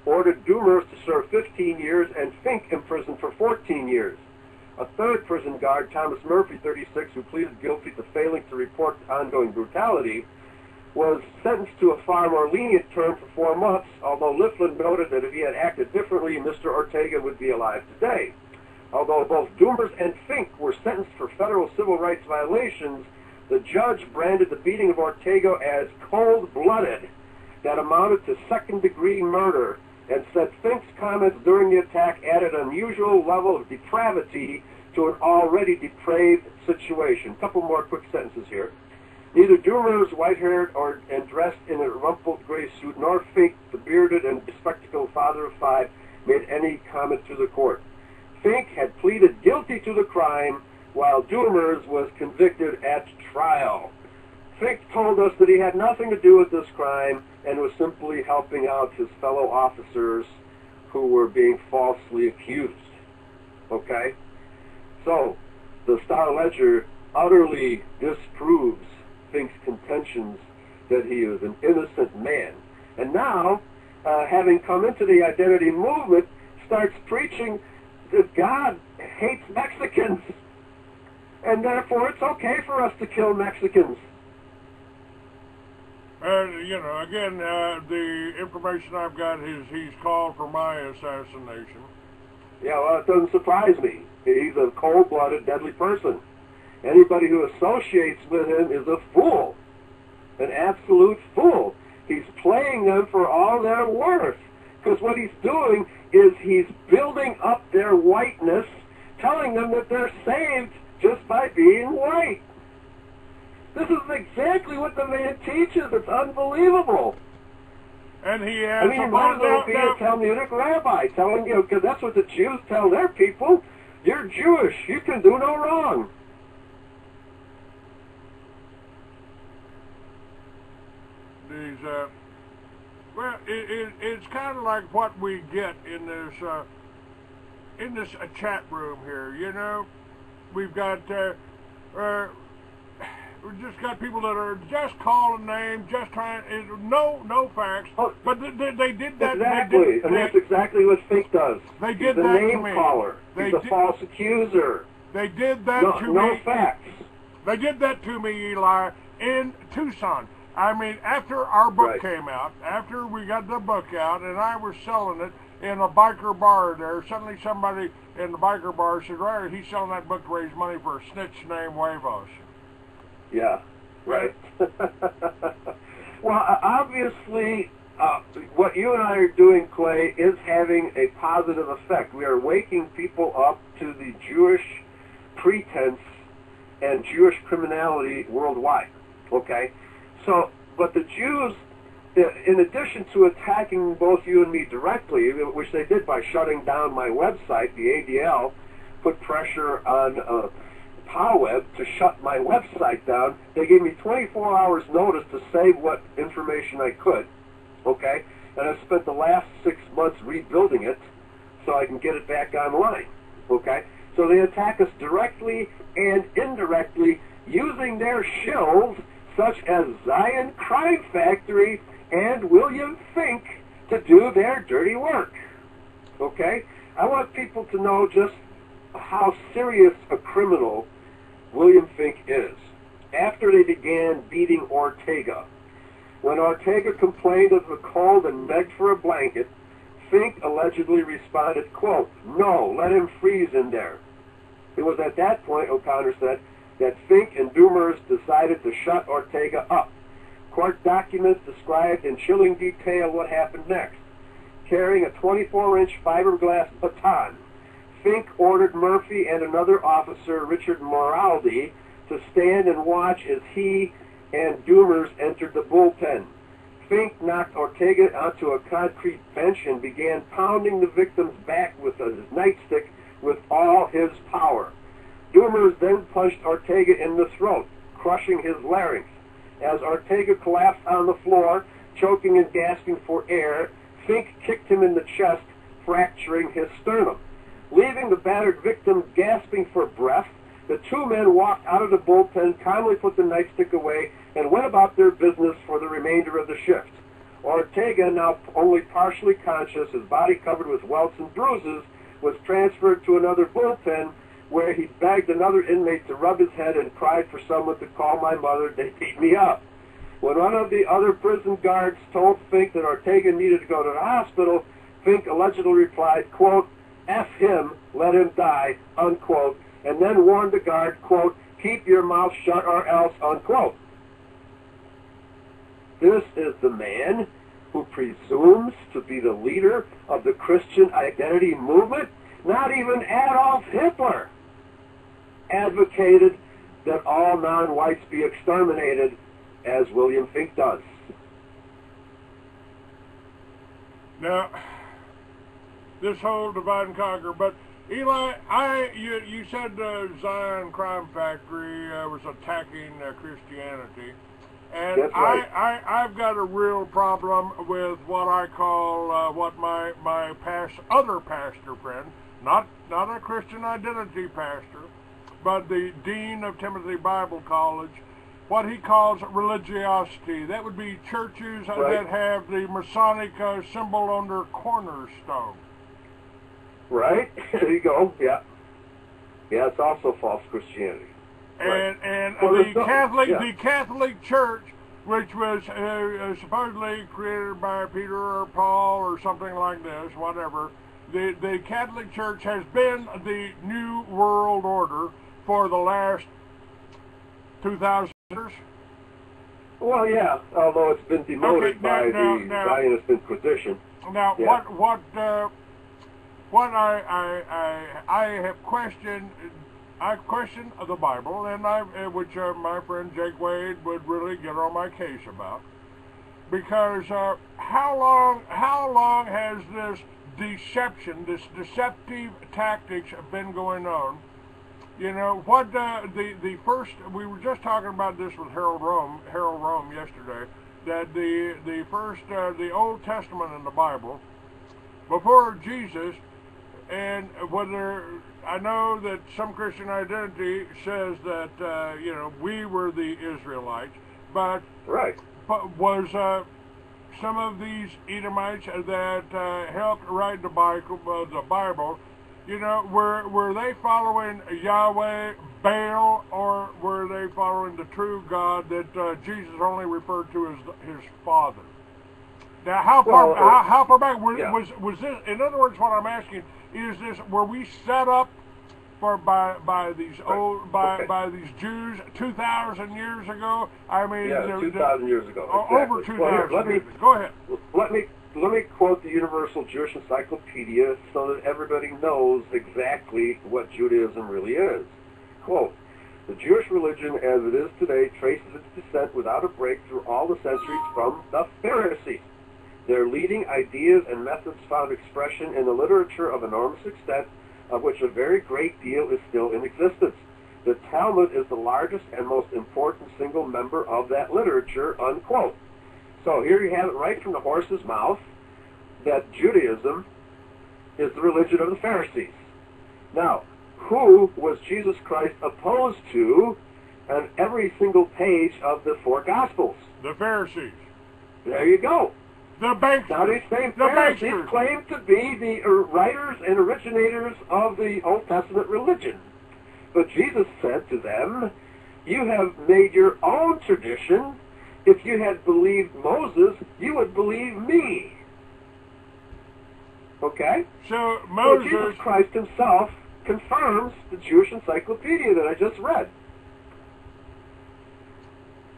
ordered Doomers to serve 15 years and Finck imprisoned for 14 years. A third prison guard, Thomas Murphy, 36, who pleaded guilty to failing to report ongoing brutality, was sentenced to a far more lenient term for 4 months, although Liflin noted that if he had acted differently, Mr. Ortega would be alive today. Although both Doomers and Finck were sentenced for federal civil rights violations, the judge branded the beating of Ortega as cold-blooded that amounted to second-degree murder, and said Finck's comments during the attack added an unusual level of depravity to an already depraved situation. A couple more quick sentences here. Neither Doomers, white-haired and dressed in a rumpled gray suit, nor Finck, the bearded and bespectacled father of 5, made any comment to the court. Finck had pleaded guilty to the crime, while Doomers was convicted at trial. Finck told us that he had nothing to do with this crime and was simply helping out his fellow officers who were being falsely accused. Okay? So, the Star-Ledger utterly disproves Finck's contentions that he is an innocent man. And now, having come into the identity movement, starts preaching that God hates Mexicans, and therefore it's okay for us to kill Mexicans. You know, again, the information I've got is he's called for my assassination. Yeah, well, it doesn't surprise me. He's a cold-blooded, deadly person. Anybody who associates with him is a fool, an absolute fool. He's playing them for all they're worth, because what he's doing is he's building up their whiteness, telling them that they're saved just by being white. This is exactly what the man teaches. It's unbelievable. And he has he might as well be a Talmudic rabbi telling you, because that's what the Jews tell their people. You're Jewish. You can do no wrong. These, well, it's kind of like what we get in this chat room here. You know, we've got we've just got people that are just calling names, just trying, no facts. Oh, but they did that. Exactly, and that's exactly what Finck does. They did He's that the name to me. caller. He's a false accuser. They did that to me. No facts. They did that to me, Eli, in Tucson. I mean, after our book came out, after we got the book out, and I was selling it in a biker bar there, suddenly somebody in the biker bar said, right, he's selling that book to raise money for a snitch named Huevos. Yeah, right. Well, obviously, what you and I are doing, Clay, is having a positive effect. We are waking people up to the Jewish pretense and Jewish criminality worldwide, okay? So, but the Jews, in addition to attacking both you and me directly, which they did by shutting down my website, the ADL, put pressure on PowerWeb to shut my website down. They gave me 24 hours notice to save what information I could, okay? And I spent the last 6 months rebuilding it so I can get it back online, okay? So they attack us directly and indirectly using their shills such as Zion Crime Factory and William Finck to do their dirty work, okay? I want people to know just how serious a criminal William Finck is. After they began beating Ortega, when Ortega complained of the cold and begged for a blanket, Finck allegedly responded, quote, "No, let him freeze in there." It was at that point, O'Connor said, that Finck and Doomers decided to shut Ortega up. Court documents described in chilling detail what happened next. Carrying a 24-inch fiberglass baton, Finck ordered Murphy and another officer, Richard Moraldi, to stand and watch as he and Doomers entered the bullpen. Finck knocked Ortega onto a concrete bench and began pounding the victim's back with his nightstick with all his power. Doomers then punched Ortega in the throat, crushing his larynx. As Ortega collapsed on the floor, choking and gasping for air, Finck kicked him in the chest, fracturing his sternum. Leaving the battered victim gasping for breath, the two men walked out of the bullpen, calmly put the nightstick away, and went about their business for the remainder of the shift. Ortega, now only partially conscious, his body covered with welts and bruises, was transferred to another bullpen where he begged another inmate to rub his head and cried for someone to call my mother. They beat me up. When one of the other prison guards told Finck that Ortega needed to go to the hospital, Finck allegedly replied, quote, "F him, let him die," unquote, and then warned the guard, quote, "Keep your mouth shut or else," unquote. This is the man who presumes to be the leader of the Christian identity movement. Not even Adolf Hitler advocated that all non-whites be exterminated, as William Finck does. Now, this whole divide and conquer, but Eli, you said Zion Crime Factory was attacking Christianity. And That's right. I've got a real problem with what I call what my other pastor friend, not a Christian identity pastor, but the dean of Timothy Bible College, what he calls religiosity. That would be churches that have the Masonic symbol on their cornerstone. Right? There you go. Yeah. Yeah, it's also false Christianity. And well, the Catholic Church, which was supposedly created by Peter or Paul or something like this, whatever, the Catholic Church has been the New World Order for the last 2,000 years. Well, yeah, although it's been demoted by the Zionist Inquisition. Now, yeah. what I have questioned. I question the Bible, and which my friend Jake Wade would really get on my case about, because how long has this deception, this deceptive tactics been going on? You know what? The first, we were just talking about this with Harold Rome yesterday, that the Old Testament in the Bible before Jesus, and whether I know that some Christian identity says that we were the Israelites, but was some of these Edomites that helped write the Bible, were they following Yahweh, Baal, or were they following the true God that Jesus only referred to as his Father? Now, how far back was this? In other words, what I'm asking is this: were we set up by these Jews 2,000 years ago? I mean, 2,000 years ago. Exactly. Over 2,000 years. Go ahead. Let me quote the Universal Jewish Encyclopedia so that everybody knows exactly what Judaism really is. Quote, "The Jewish religion as it is today traces its descent without a break through all the centuries from the Pharisees. Their leading ideas and methods found expression in the literature of enormous extent, of which a very great deal is still in existence. The Talmud is the largest and most important single member of that literature," unquote. So here you have it right from the horse's mouth that Judaism is the religion of the Pharisees. Now, who was Jesus Christ opposed to on every single page of the four Gospels? The Pharisees. There you go. The banksters. Now these same Pharisees claim to be the writers and originators of the Old Testament religion. But Jesus said to them, "You have made your own tradition. If you had believed Moses, you would believe me." Okay? So Jesus Christ himself confirms the Jewish encyclopedia that I just read.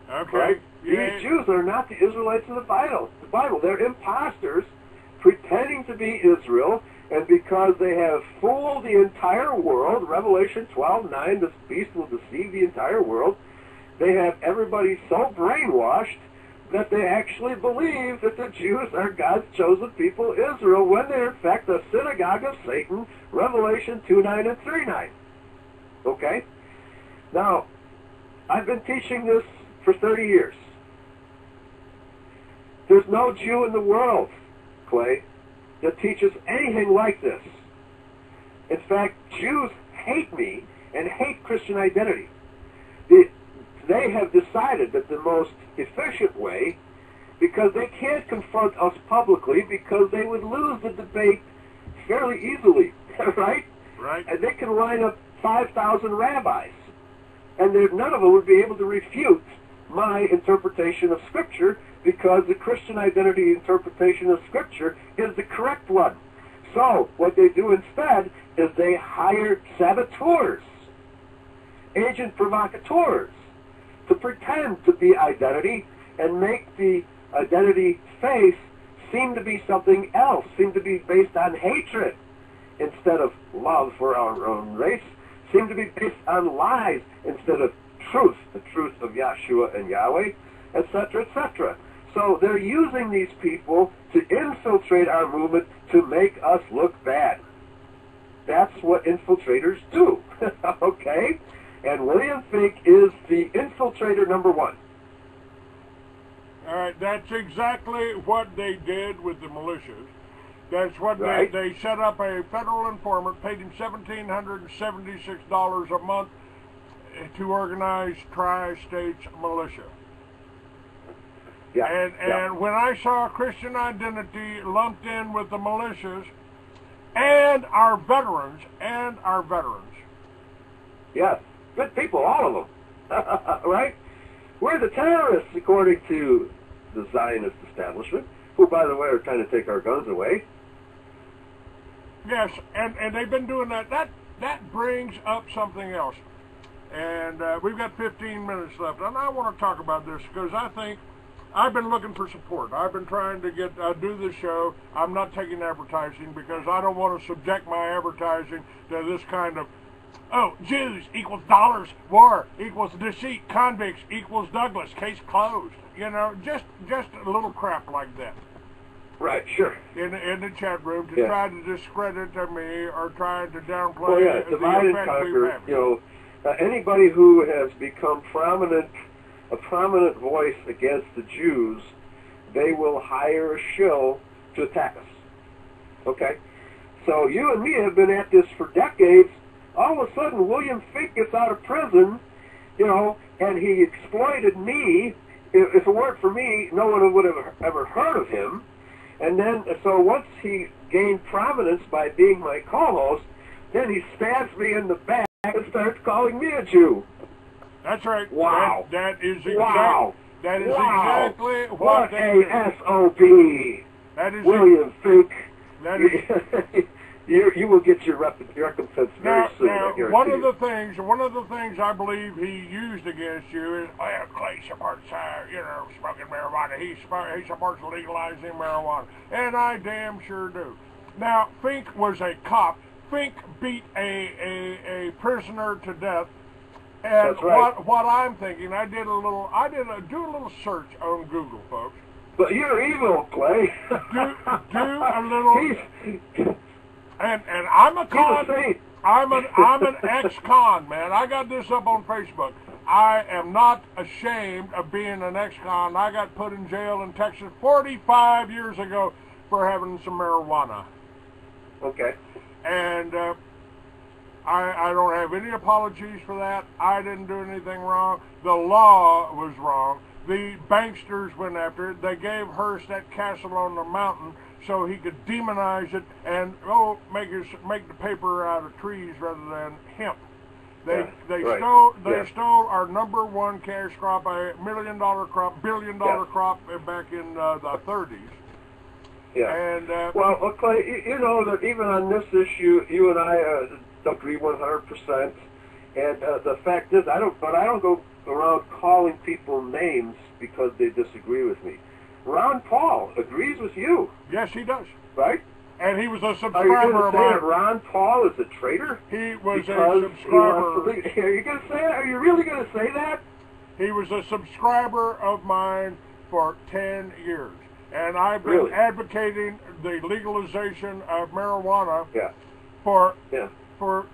Okay. Right? Yeah. These Jews are not the Israelites of the Bible. They're imposters pretending to be Israel, and because they have fooled the entire world, Revelation 12:9, this beast will deceive the entire world, they have everybody so brainwashed that they actually believe that the Jews are God's chosen people, Israel, when they're in fact the synagogue of Satan, Revelation 2:9 and 3:9. Okay? Now, I've been teaching this for 30 years. There's no Jew in the world, Clay, that teaches anything like this. In fact, Jews hate me and hate Christian identity. They have decided that the most efficient way because they can't confront us publicly because they would lose the debate fairly easily, right? Right. And they can line up 5,000 rabbis, and none of them would be able to refute my interpretation of Scripture because the Christian identity interpretation of Scripture is the correct one. So what they do instead is they hire saboteurs, agent provocateurs, to pretend to be identity and make the identity face seem to be something else, seem to be based on hatred instead of love for our own race, seem to be based on lies instead of truth, the truth of Yahshua and Yahweh, etc., etc. So they're using these people to infiltrate our movement to make us look bad. That's what infiltrators do, okay? And William Finck is the infiltrator number one. All right, that's exactly what they did with the militias. That's what Right. they set up a federal informant, paid him $1,776 a month to organize tri-states militia. Yeah. And when I saw Christian identity lumped in with the militias and our veterans, Yes. Good people, all of them. Right? We're the terrorists, according to the Zionist establishment, who, by the way, are trying to take our guns away. yes, and they've been doing that. That brings up something else. And we've got 15 minutes left, and I want to talk about this because I think I've been looking for support. I've been trying to do this show. I'm not taking advertising because I don't want to subject my advertising to this kind of, oh, Jews equals dollars, war equals deceit, convicts equals Douglas, case closed. You know, just a little crap like that. Right, sure. In the chat room to try to discredit me or try to downplay Well, yeah, the divide and effect we've conquer. had. You know, anybody who has become a prominent voice against the Jews, they will hire a shill to attack us. Okay? So you and me have been at this for decades. All of a sudden, William Finck gets out of prison, you know, and he exploited me. If it weren't for me, no one would have ever heard of him. And then, so once he gained prominence by being my co-host, then he stabs me in the back and starts calling me a Jew. That's right. Wow. That is exactly. Wow. That is Wow. exactly What they a did. S.O.B. That is William Finck. That is. You will get your recompense very soon, I guarantee one of you. the things I believe he used against you is, well, Clay supports, smoking marijuana. He supports legalizing marijuana, and I damn sure do. Now, Finck was a cop. Finck beat a prisoner to death. And That's right. what I'm thinking, do a little search on Google, folks. But you're evil, Clay. Do a little. And I'm a con. I'm an ex-con, man. I got this up on Facebook. I am not ashamed of being an ex-con. I got put in jail in Texas 45 years ago for having some marijuana. Okay. And I don't have any apologies for that. I didn't do anything wrong. The law was wrong. The banksters went after it. They gave Hearst that castle on the mountain so he could demonize it and make the paper out of trees rather than hemp. They stole our number one cash crop, $1 million crop, billion dollar crop back in the 30s. Yeah. And well, Clay, you know that even on this issue, you and I agree 100%. And the fact is, I don't go around calling people names because they disagree with me. Ron Paul agrees with you. Yes, he does. Right? And he was a subscriber Are you going to say mine. that Ron Paul is a traitor? He was because a subscriber. Are you going to say that? Are you really going to say that? He was a subscriber of mine for 10 years. And I've been advocating the legalization of marijuana for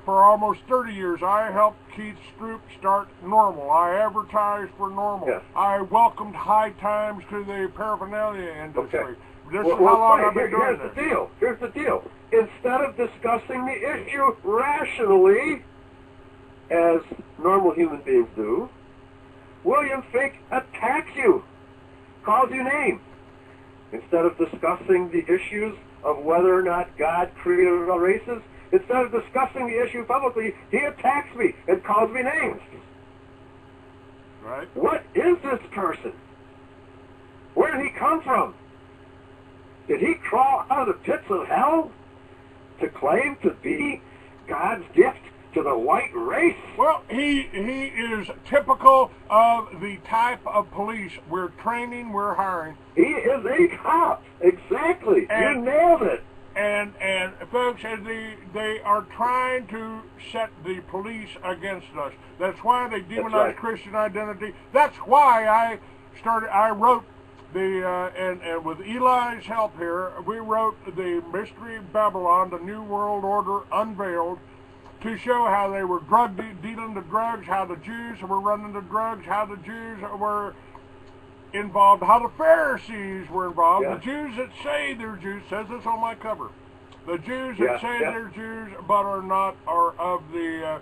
almost 30 years. I helped Keith Stroop start NORML. I advertised for NORML. Yeah. I welcomed High Times to the paraphernalia industry. Okay. This is how long I've been doing here's this. the deal. Here's the deal. Instead of discussing the issue rationally, as normal human beings do, William Finck attacks you, calls you names. Instead of discussing the issues of whether or not God created all races, instead of discussing the issue publicly, he attacks me and calls me names. Right. What is this person? Where did he come from? Did he crawl out of the pits of hell to claim to be God's gift to the white race? Well, he is typical of the type of police we're training, we're hiring. He is a cop. Exactly. You nailed it. And folks, they are trying to set the police against us. That's why they demonize Christian identity. That's why I wrote and with Eli's help here, we wrote the Mystery of Babylon, the New World Order Unveiled, to show how they were dealing the drugs, how the Jews were running the drugs, how the Jews were involved, how the Pharisees were involved. Yeah. The Jews that say they're Jews, says this on my cover. The Jews that say they're Jews but are not, are of the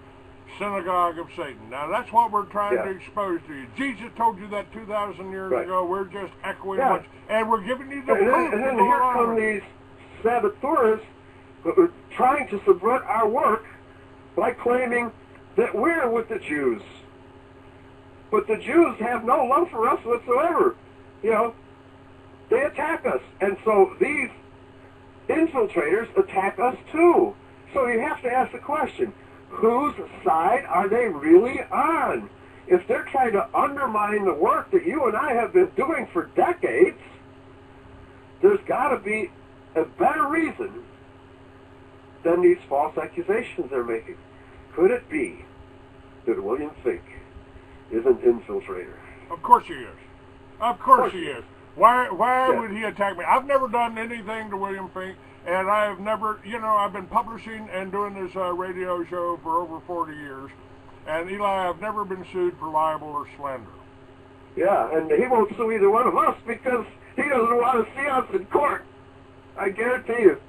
synagogue of Satan. Now that's what we're trying to expose to you. Jesus told you that 2,000 years ago. We're just echoing much, and we're giving you the proof. And then here come these saboteurs trying to subvert our work by claiming that we're with the Jews. But the Jews have no love for us whatsoever. You know, they attack us. And so these infiltrators attack us too. So you have to ask the question, whose side are they really on? If they're trying to undermine the work that you and I have been doing for decades, there's got to be a better reason than these false accusations they're making. Could it be that William Finck is an infiltrator? Of course he is. Of course he is. Why would he attack me? I've never done anything to William Finck, and I have never, you know, I've been publishing and doing this radio show for over 40 years, and Eli, I've never been sued for libel or slander. Yeah, and he won't sue either one of us because he doesn't want to see us in court. I guarantee you.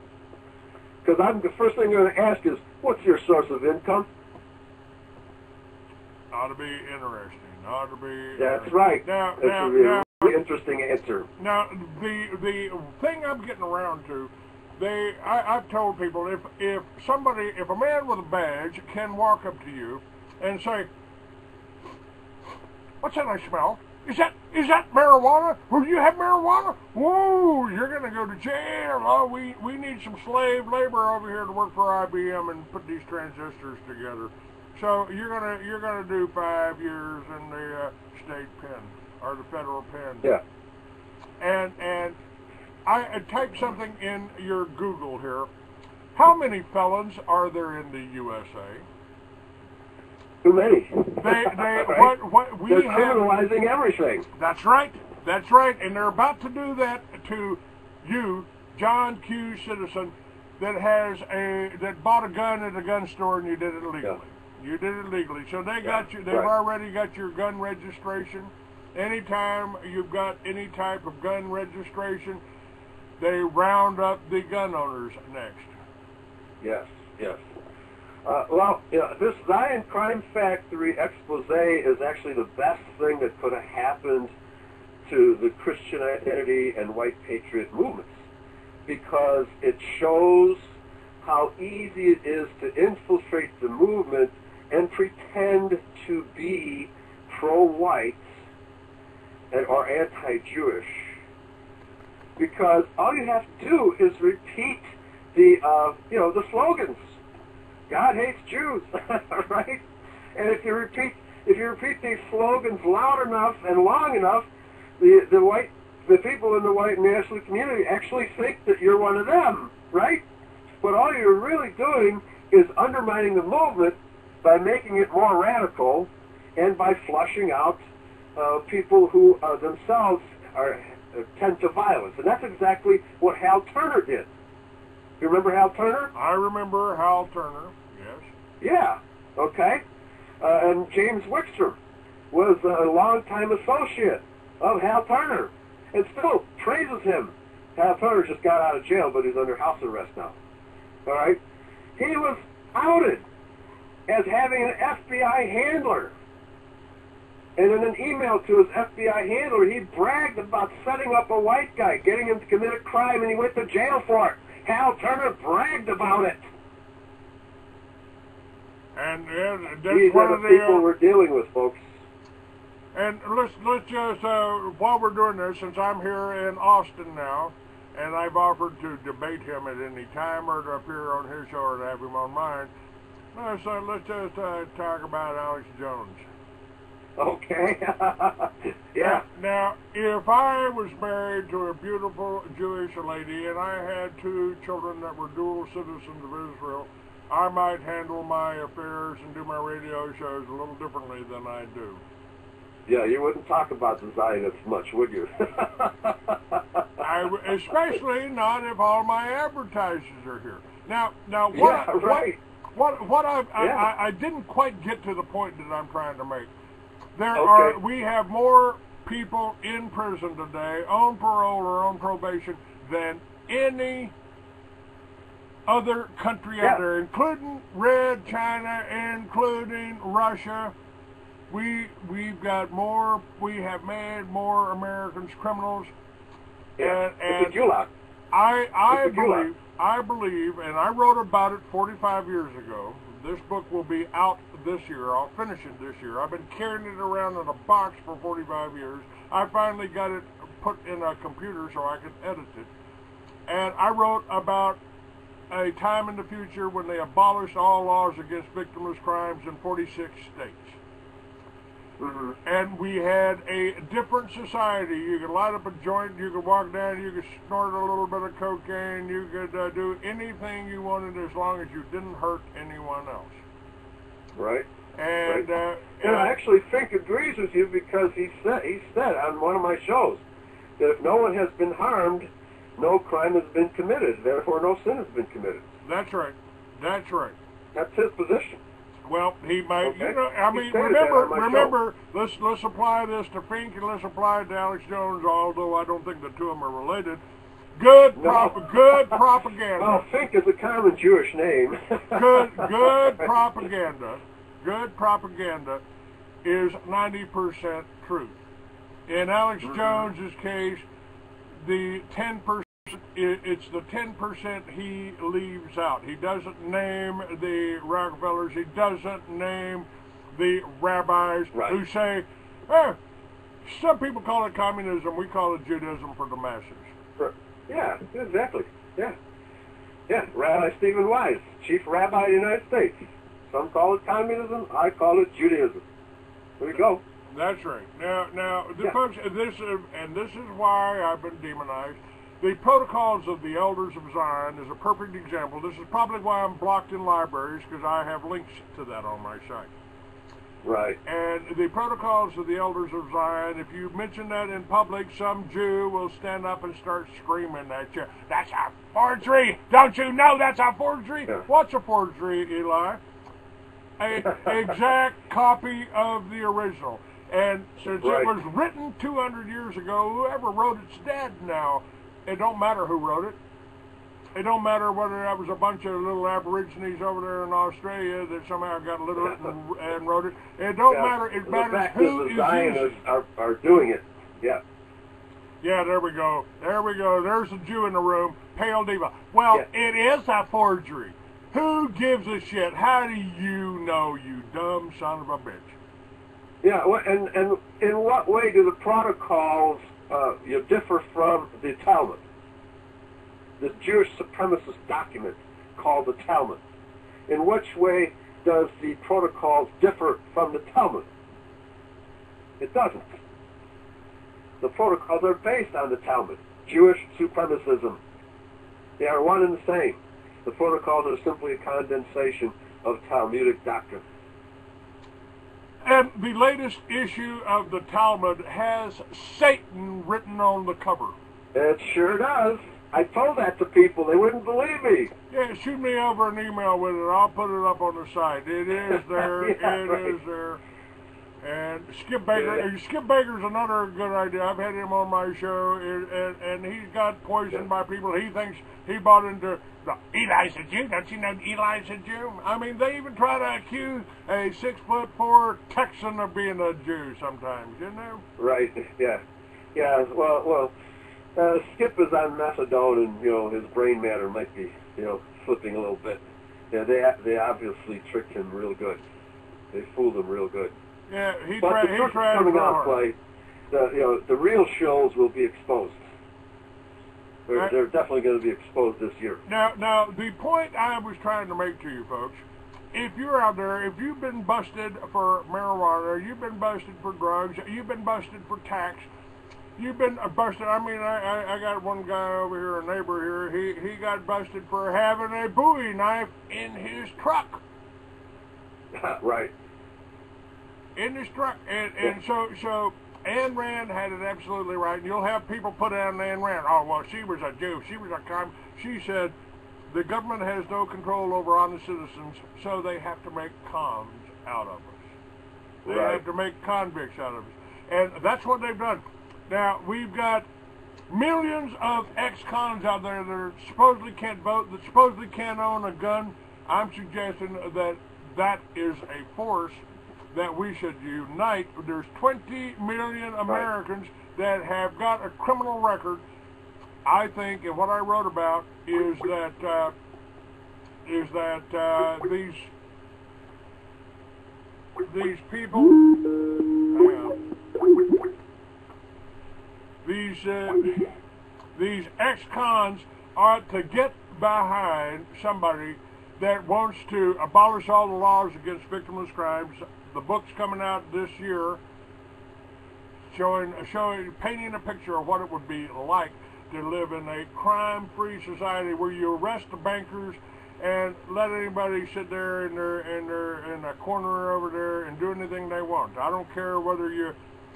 Because the first thing I'm going to ask is, what's your source of income? Ought to be interesting. Ought to be. That's right. Now, That's a really interesting answer. Now, the thing I'm getting around to, I've told people if a man with a badge can walk up to you and say, "What's that I smell? Is that marijuana? Will you have marijuana? Whoa, you're going to go to jail. Oh, we need some slave labor over here to work for IBM and put these transistors together. So you're gonna do 5 years in the state pen or the federal pen." Yeah. And I typed something in your Google here. How many felons are there in the USA? Too many. They're criminalizing everything. That's right. That's right. And they're about to do that to you, John Q. Citizen, that bought a gun at a gun store and you did it illegally. Yeah. You did it legally. So they got you. They've already got your gun registration. Anytime you've got any type of gun registration, they round up the gun owners next. Yes. Yes. Well, this Zion Crime Factory expose is actually the best thing that could have happened to the Christian identity and white patriot movements, because it shows how easy it is to infiltrate the movement and pretend to be pro-white or anti-Jewish. Because all you have to do is repeat the slogans. God hates Jews, right? And if you repeat these slogans loud enough and long enough, the people in the white national community actually think that you're one of them, right? But all you're really doing is undermining the movement by making it more radical and by flushing out people who themselves tend to violence. And that's exactly what Hal Turner did. You remember Hal Turner? I remember Hal Turner, yes. Yeah, okay. And James Wickstrom was a longtime associate of Hal Turner and still praises him. Hal Turner just got out of jail, but he's under house arrest now. All right? He was outed as having an FBI handler. And in an email to his FBI handler, he bragged about setting up a white guy, getting him to commit a crime, and he went to jail for it. Hal Turner bragged about it. And these are the people we're dealing with, folks. And let's just, while we're doing this, since I'm here in Austin now, and I've offered to debate him at any time or to appear on his show or to have him on mine, let's just talk about Alex Jones. Okay. Yeah. Now, if I was married to a beautiful Jewish lady and I had 2 children that were dual citizens of Israel, I might handle my affairs and do my radio shows a little differently than I do. Yeah, you wouldn't talk about the Zionists much, would you? Especially not if all my advertisers are here. Now, I didn't quite get to the point that I'm trying to make. We have more people in prison today on parole or on probation than any other country out there, including Red China, including Russia. We've got more. We have made more Americans criminals. Yeah. And I believe, and I wrote about it 45 years ago. This book will be out this year. I'll finish it this year. I've been carrying it around in a box for 45 years. I finally got it put in a computer so I could edit it. And I wrote about a time in the future when they abolished all laws against victimless crimes in 46 states. Mm-hmm. And we had a different society. You could light up a joint, you could walk down, you could snort a little bit of cocaine, you could do anything you wanted as long as you didn't hurt anyone else. Right. And actually, Finck agrees with you because he said on one of my shows that if no one has been harmed, no crime has been committed. Therefore, no sin has been committed. That's right. That's right. That's his position. Well, he might, okay. remember, let's apply this to Finck and let's apply it to Alex Jones, although I don't think the two of them are related. Good propaganda. Well, Finck is a common Jewish name. good propaganda. Good propaganda is 90% truth. In Alex Jones's case, the 10%. It's the 10% he leaves out. He doesn't name the Rockefellers. He doesn't name the rabbis who say, some people call it communism. We call it Judaism for the masses. Yeah, exactly. Yeah. Rabbi Stephen Wise, Chief Rabbi of the United States. Some call it communism. I call it Judaism. There we go. That's right. Now, folks, this is why I've been demonized. The Protocols of the Elders of Zion is a perfect example. This is probably why I'm blocked in libraries, because I have links to that on my site. Right. And the Protocols of the Elders of Zion, if you mention that in public, some Jew will stand up and start screaming at you. That's a forgery! Don't you know that's a forgery? Yeah. What's a forgery, Eli? An exact copy of the original. And since it was written 200 years ago, whoever wrote it's dead now. It don't matter who wrote it. It don't matter whether that was a bunch of little aborigines over there in Australia that somehow got literate and wrote it. It don't matter. It matters who is using it. Are doing it. Yeah. Yeah, there we go. There's a Jew in the room. Pale Diva. Well, it is a forgery. Who gives a shit? How do you know, you dumb son of a bitch? Yeah, and in what way do the protocols differ from the Talmud, the Jewish supremacist document called the Talmud? In which way does the protocols differ from the Talmud? It doesn't. The protocols are based on the Talmud, Jewish supremacism. They are one and the same. The protocols are simply a condensation of Talmudic doctrine. And the latest issue of the Talmud has Satan written on the cover. It sure does. I told that to people. They wouldn't believe me. Yeah, shoot me over an email with it. I'll put it up on the site. It is there. Is there. And Skip Baker, Skip Baker's another good idea. I've had him on my show, and he's got poisoned by people. He thinks he bought into the Eli's a Jew. Don't you know Eli's a Jew? I mean, they even try to accuse a 6'4" Texan of being a Jew sometimes, you know? Right. Yeah. Yeah. Well. Skip is on methadone, and his brain matter might be slipping a little bit. Yeah, they obviously tricked him real good. They fooled him real good. Yeah, he but tried. The He tried coming hard. out, Clay. The real shows will be exposed. They're definitely going to be exposed this year. Now, the point I was trying to make to you folks, if you're out there, if you've been busted for marijuana, you've been busted for drugs, you've been busted for tax, you've been busted. I mean, I got one guy over here, a neighbor here. He got busted for having a Bowie knife in his truck. Right. In his truck, and so Ayn Rand had it absolutely right. And you'll have people put down Ayn Rand. Oh well, she was a Jew. She was a communist. She said the government has no control over honest citizens, so they have to make cons out of us. They have to make convicts out of us, and that's what they've done. Now, we've got millions of ex-cons out there that supposedly can't vote, that supposedly can't own a gun. I'm suggesting that is a force that we should unite. There's 20 million Americans that have got a criminal record. I think, and what I wrote about is that these people, these ex-cons ought to get behind somebody that wants to abolish all the laws against victimless crimes. The book's coming out this year, painting a picture of what it would be like to live in a crime-free society where you arrest the bankers and let anybody sit there in a corner over there and do anything they want. I don't care whether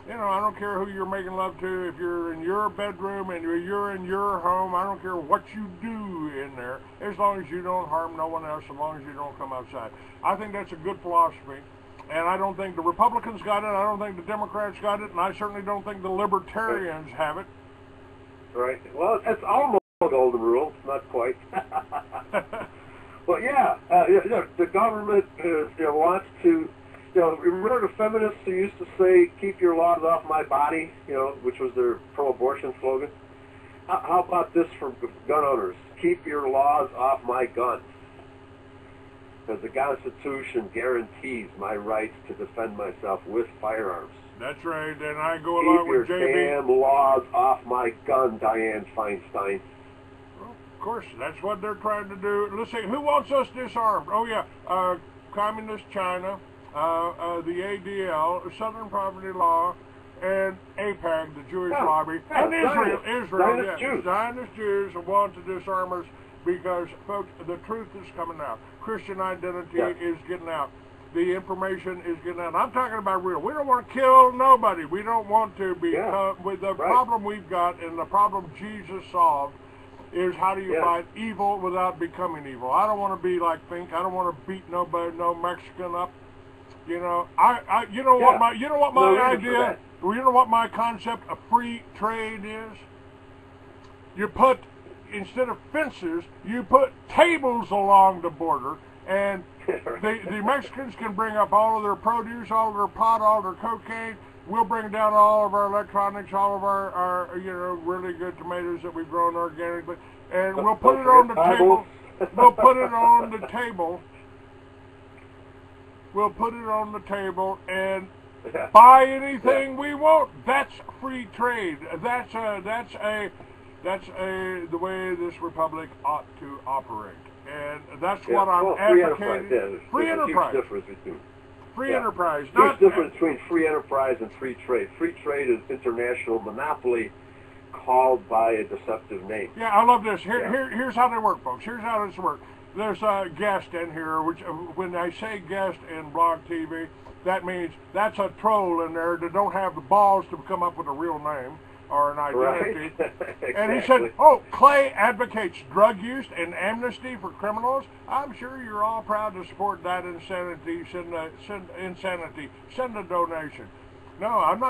I don't care who you're making love to. If you're in your bedroom and you're in your home, I don't care what you do in there, as long as you don't harm no one else, as long as you don't come outside. I think that's a good philosophy. And I don't think the Republicans got it, I don't think the Democrats got it, and I certainly don't think the Libertarians have it. Right. Well, it's almost golden rule, not quite. But yeah, the government wants to, remember the feminists who used to say, keep your laws off my body, which was their pro-abortion slogan? How about this for gun owners? Keep your laws off my guns. Because the Constitution guarantees my rights to defend myself with firearms. That's right, and I go along with JB. Keep your damn laws off my gun, Dianne Feinstein. Well, of course, that's what they're trying to do. Let's see, who wants us disarmed? Oh yeah, Communist China, the ADL, Southern Poverty Law, and AIPAC, the Jewish lobby, and Israel, Zionist Jews want to disarm us. Because, folks, the truth is coming out. Christian identity is getting out. The information is getting out. I'm talking about real. We don't want to kill nobody. We don't want to be... with the problem we've got and the problem Jesus solved is how do you fight evil without becoming evil. I don't want to be like Finck. I don't want to beat nobody, no Mexican up. You know what my concept of free trade is? You put... Instead of fences, you put tables along the border, and the Mexicans can bring up all of their produce, all of their pot, all of their cocaine. We'll bring down all of our electronics, all of our really good tomatoes that we've grown organically, and we'll put it on the table. We'll put it on the table. We'll put it on the table and buy anything we want. That's free trade. That's the way this republic ought to operate, and that's what I'm advocating. Free enterprise. Free enterprise. There's a difference between free enterprise and free trade. Free trade is international monopoly called by a deceptive name. Yeah, I love this. Here's how they work, folks. Here's how this works. There's a guest in here, which when I say guest in Blog TV, that means that's a troll in there that don't have the balls to come up with a real name. or an identity. Right. And he said, oh, Clay advocates drug use and amnesty for criminals. I'm sure you're all proud to support that insanity. Send a donation. No, I'm not